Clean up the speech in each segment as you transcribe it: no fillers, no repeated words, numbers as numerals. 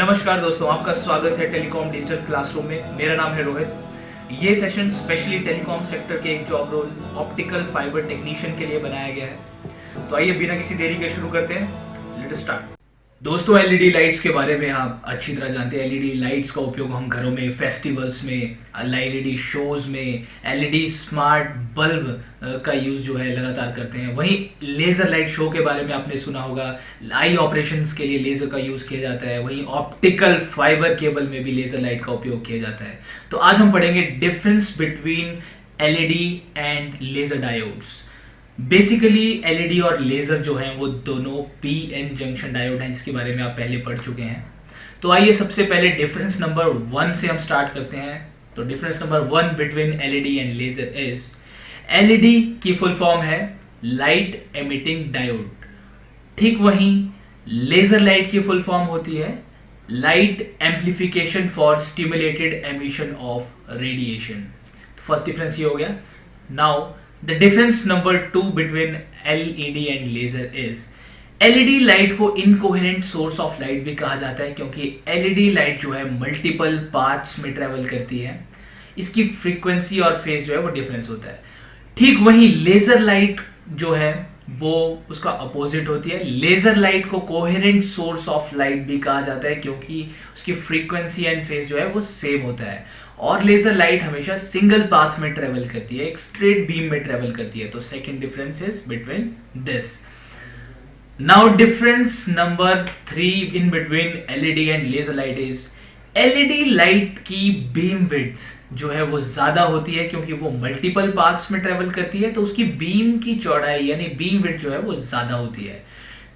नमस्कार दोस्तों, आपका स्वागत है टेलीकॉम डिजिटल क्लासरूम में। मेरा नाम है रोहित। ये सेशन स्पेशली टेलीकॉम सेक्टर के एक job role optical fibre technician के लिए बनाया गया है। तो आइए बिना किसी देरी के शुरू करते हैं। Let's start. दोस्तों, एलईडी लाइट्स के बारे में आप अच्छी तरह जानते हैं। एलईडी लाइट्स का उपयोग हम घरों में, फेस्टिवल्स में, एलईडी शोज में, एलईडी स्मार्ट बल्ब का यूज़ जो है लगातार करते हैं। वहीं लेज़र लाइट शो के बारे में आपने सुना होगा। आई ऑपरेशंस के लिए लेज़र का यूज़ किया जाता है। वहीं ऑप्टिकल फाइबर केबल में भी लेज़र लाइट का उपयोग किया जाता है। तो आज हम पढ़ेंगे difference between LED and laser diodes. Basically LED और लेज़र जो हैं वो दोनों पीएन जंक्शन डायोड हैं, जिसके बारे में आप पहले पढ़ चुके हैं। तो आइए सबसे पहले डिफरेंस नंबर 1 से हम स्टार्ट करते हैं। तो difference number 1 between LED and laser is, LED की फुल फॉर्म है लाइट एमिटिंग डायोड। ठीक वहीं लेज़र लाइट की फुल फॉर्म होती है light amplification for stimulated emission of radiation. First difference ये हो गया। Now The difference number 2 between LED and laser is, LED light को इनकोहेरेंट सोर्स ऑफ लाइट भी कहा जाता है, क्योंकि LED लाइट जो है मल्टीपल पाथ्स में ट्रेवल करती है। इसकी फ्रीक्वेंसी और फेज जो है वो डिफरेंस होता है। ठीक वहीं लेजर लाइट जो है वो उसका अपोजिट होती है। लेजर लाइट को कोहेरेंट सोर्स ऑफ लाइट भी कहा जाता है, क्योंकि उसकी फ्रीक्वेंसी एंड फेज जो है वो सेम होता है। और लेजर लाइट हमेशा सिंगल पाथ में ट्रेवल करती है, एक स्ट्रेट बीम में ट्रेवल करती है। तो second difference is between this. Now difference number 3 in between LED and laser light is, LED light की बीम विड्थ जो है वो ज्यादा होती है, क्योंकि वो मल्टीपल पाथ्स में ट्रेवल करती है। तो उसकी बीम की चौड़ाई यानी बीम विड्थ जो है वो ज्यादा होती है।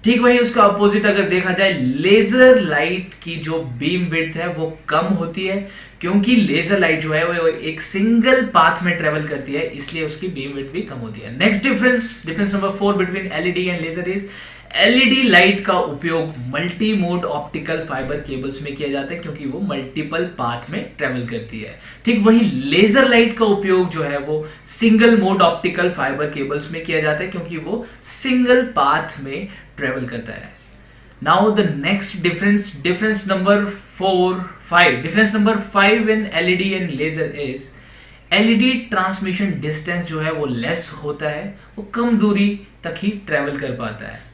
ठीक वही उसका अपोजिट अगर देखा जाए, लेजर लाइट की जो बीम विड्थ है वो कम होती है, क्योंकि लेजर लाइट जो है वो एक सिंगल पाथ में ट्रेवल करती है, इसलिए उसकी बीम विड्थ भी कम होती है। Next difference number 4 between LED and laser is, LED light का उपयोग multi mode optical fibre cables में किया जाता है, क्योंकि वो मल्टीपल पाथ में ट्रेवल करती है। ठीक वही लेजर लाइट का उपयोग जो है वो single mode optical fibre cables में किया जाता है, क्योंकि वो सिंगल पाथ में ट्रेवल करता है। Now the next difference number 5 in LED and laser is, LED transmission distance जो है वो लेस होता है, वो कम दूरी तक ही ट्रेवल कर पाता है।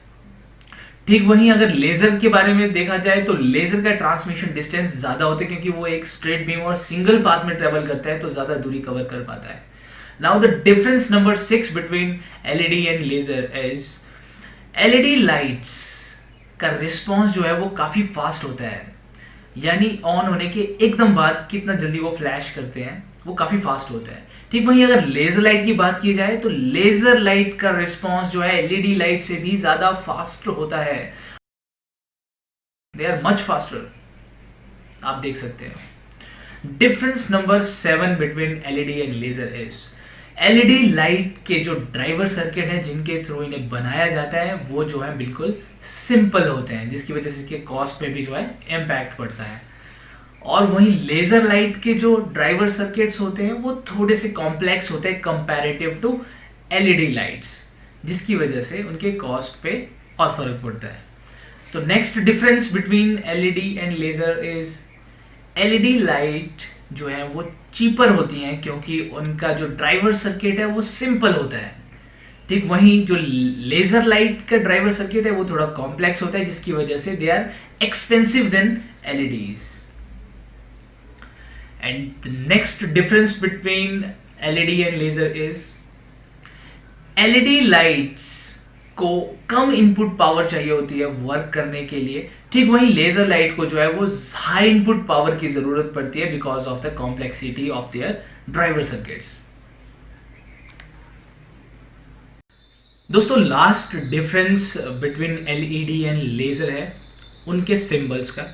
ठीक वहीं अगर लेजर के बारे में देखा जाए तो लेजर का ट्रांसमिशन डिस्टेंस ज्यादा होता है, क्योंकि वो एक स्ट्रेट बीम और सिंगल पाथ में ट्रेवल करता है, तो ज्यादा दूरी कवर कर पाता है। Now the difference number 6 between LED and laser is, LED lights का रिस्पॉन्स जो है वो काफी फास्ट होता है, यानी ऑन होने के एकदम बाद कितना जल्दी वो फ्लैश करते हैं वो काफी फास्ट होता है। ठीक वहीं अगर लेजर लाइट की बात की जाए तो लेजर लाइट का रिस्पॉन्स जो है एलईडी लाइट से भी ज्यादा फास्ट होता है। दे आर मच फास्टर, आप देख सकते हैं। Difference number 7 between LED and laser is, LED light के जो ड्राइवर सर्किट हैं जिनके थ्रू इन्हें बनाया जाता है वो जो है बिल्कुल सिंपल होते हैं, जिसकी वजह से इसके कॉस्ट पे भी जो है इम्पैक्ट पड़ता है। और वहीं लेजर लाइट के जो ड्राइवर सर्किट्स होते हैं वो थोड़े से कॉम्प्लेक्स होते हैं कंपैरेटिव टू एलईडी लाइट्स, जिसकी वजह से उनके कॉस्ट पे और फर्क पड़ता है। तो next difference between LED and laser is, LED light जो है वो चीपर होती हैं, क्योंकि उनका जो ड्राइवर सर्किट है वो सिंपल होता है। ठीक वहीं जो लेजर लाइट का ड्राइवर सर्किट है वो थोड़ा कॉम्प्लेक्स होता है, जिसकी वजह से they are expensive than LEDs. And the next difference between LED and laser is, LED lights को कम इनपुट पावर चाहिए होती है वर्क करने के लिए। ठीक वहीं लेजर लाइट को जो है वो हाई इनपुट पावर की जरूरत पड़ती है, because of the complexity of their driver circuits. दोस्तों, last difference between LED and laser है उनके सिंबल्स का।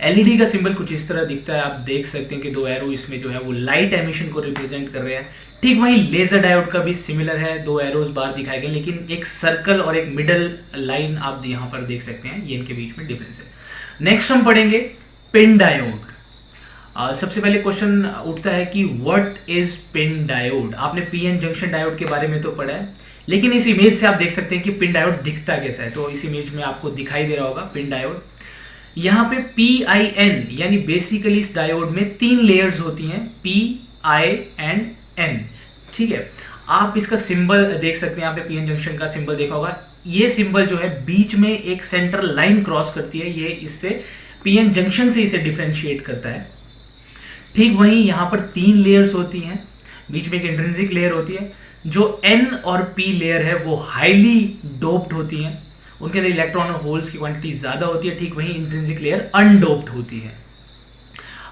एलईडी का सिंबल कुछ इस तरह दिखता है, आप देख सकते हैं कि 2 एरो इसमें जो है वो लाइट एमिशन को रिप्रेजेंट कर रहे हैं। ठीक वहीं लेजर डायोड का भी सिमिलर है, 2 एरोज बाहर दिखाए गए, लेकिन एक सर्कल और एक मिडल लाइन आप यहाँ पर देख सकते हैं, ये इनके बीच में डिफरेंस है। नेक्स्ट हम पढ़ेंगे पिन डायोड। सबसे पहले क्वेश्चन उठता है कि व्हाट इज पिन डायोड। आपने पीएन जंक्शन डायोड के बारे में तो पढ़ा है, लेकिन इस इमेज से आप देख सकते हैं कि पिन डायोड दिखता कैसा है। तो इस इमेज में आपको दिखाई दे रहा होगा पिन डायोड। यहाँ पे PIN यानी बेसिकली इस डायोड में 3 लेयर्स होती हैं, P, I एंड N। ठीक है, आप इसका सिंबल देख सकते हैं, यहाँ पे PN जंक्शन का सिंबल देखा होगा। ये सिंबल जो है बीच में एक सेंट्रल लाइन क्रॉस करती है, ये इससे PN जंक्शन से इसे डिफरेंशिएट करता है। ठीक वहीं यहाँ पर 3 लेयर्स होती हैं, बीच में एक इंट्रिंसिक लेयर होती है। जो N और P लेयर है वो हाईली डोप्ड होती हैं, उनके अंदर इलेक्ट्रॉन और होल्स की क्वांटिटी ज्यादा होती है। ठीक वहीं इंट्रिंसिक लेयर अनडोप्ड होती है।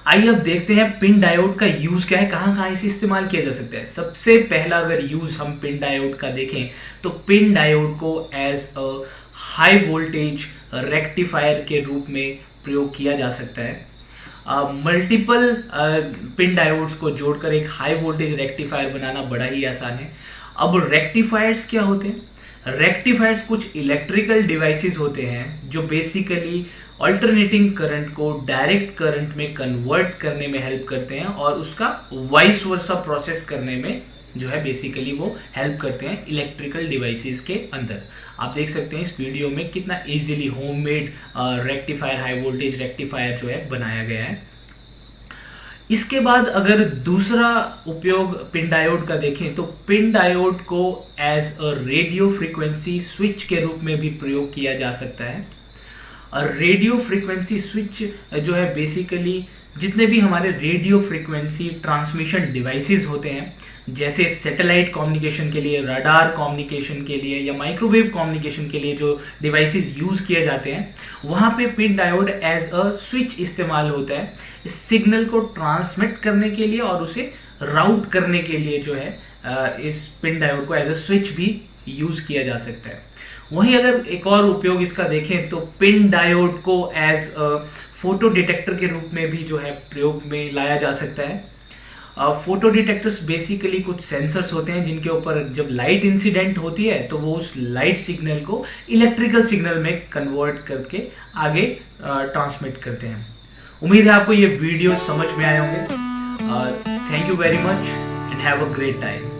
आइए अब देखते हैं पिन डायोड का यूज क्या है, कहां कहां इसे इस्तेमाल किया जा सकता है। सबसे पहला अगर यूज हम पिन डायोड का देखें तो पिन डायोड को as a high voltage rectifier के रूप में प्रयोग किया जा सकता है। मल्टीपल पिन डायोड्स को जोड़कर एक हाई वोल्टेज रेक्टिफायर बनाना बड़ा ही आसान है। अब रेक्टिफायर्स क्या होते हैं? रेक्टिफायर्स कुछ इलेक्ट्रिकल डिवाइसेस होते हैं जो बेसिकली अल्टरनेटिंग करंट को डायरेक्ट करंट में कन्वर्ट करने में हेल्प करते हैं और उसका वाइस वर्सा प्रोसेस करने में जो है बेसिकली वो हेल्प करते हैं इलेक्ट्रिकल डिवाइसेस के अंदर। आप देख सकते हैं इस वीडियो में कितना easily homemade rectifier, high voltage rectifier जो है बनाया गया है। इसके बाद अगर दूसरा उपयोग पिन डायोड का देखें तो पिन डायोड को as a radio frequency switch के रूप में भी प्रयोग किया जा सकता है। और रेडियो फ्रीक्वेंसी स्विच जो है बेसिकली जितने भी हमारे रेडियो फ्रीक्वेंसी ट्रांसमिशन डिवाइसेस होते हैं, जैसे सैटेलाइट कम्युनिकेशन के लिए, रडार कम्युनिकेशन के लिए या माइक्रोवेव कम्युनिकेशन के लिए जो डिवाइसेस यूज किए जाते हैं, वहाँ पे pin diode as a switch इस्तेमाल होता है इस सिग्नल को ट्रांसमिट करने के लिए और उसे राउट करने के लिए जो है इस पिन डायोड को एज अ स्विच भी यूज किया जा सकता है। वहीं अगर एक और उपयोग इसका देखें तो पिन डायोड को एज अ फोटो डिटेक्टर के रूप में भी जो है प्रयोग में लाया जा सकता है। फोटो डिटेक्टर्स बेसिकली कुछ सेंसर्स होते हैं जिनके ऊपर जब लाइट इंसिडेंट होती है तो वो उस लाइट सिग्नल को इलेक्ट्रिकल सिग्नल में कन्वर्ट करके आगे ट्रांसमिट करते हैं। उम्मीद है आपको ये वीडियो समझ में आए होंगे। Thank you very much and have a great time.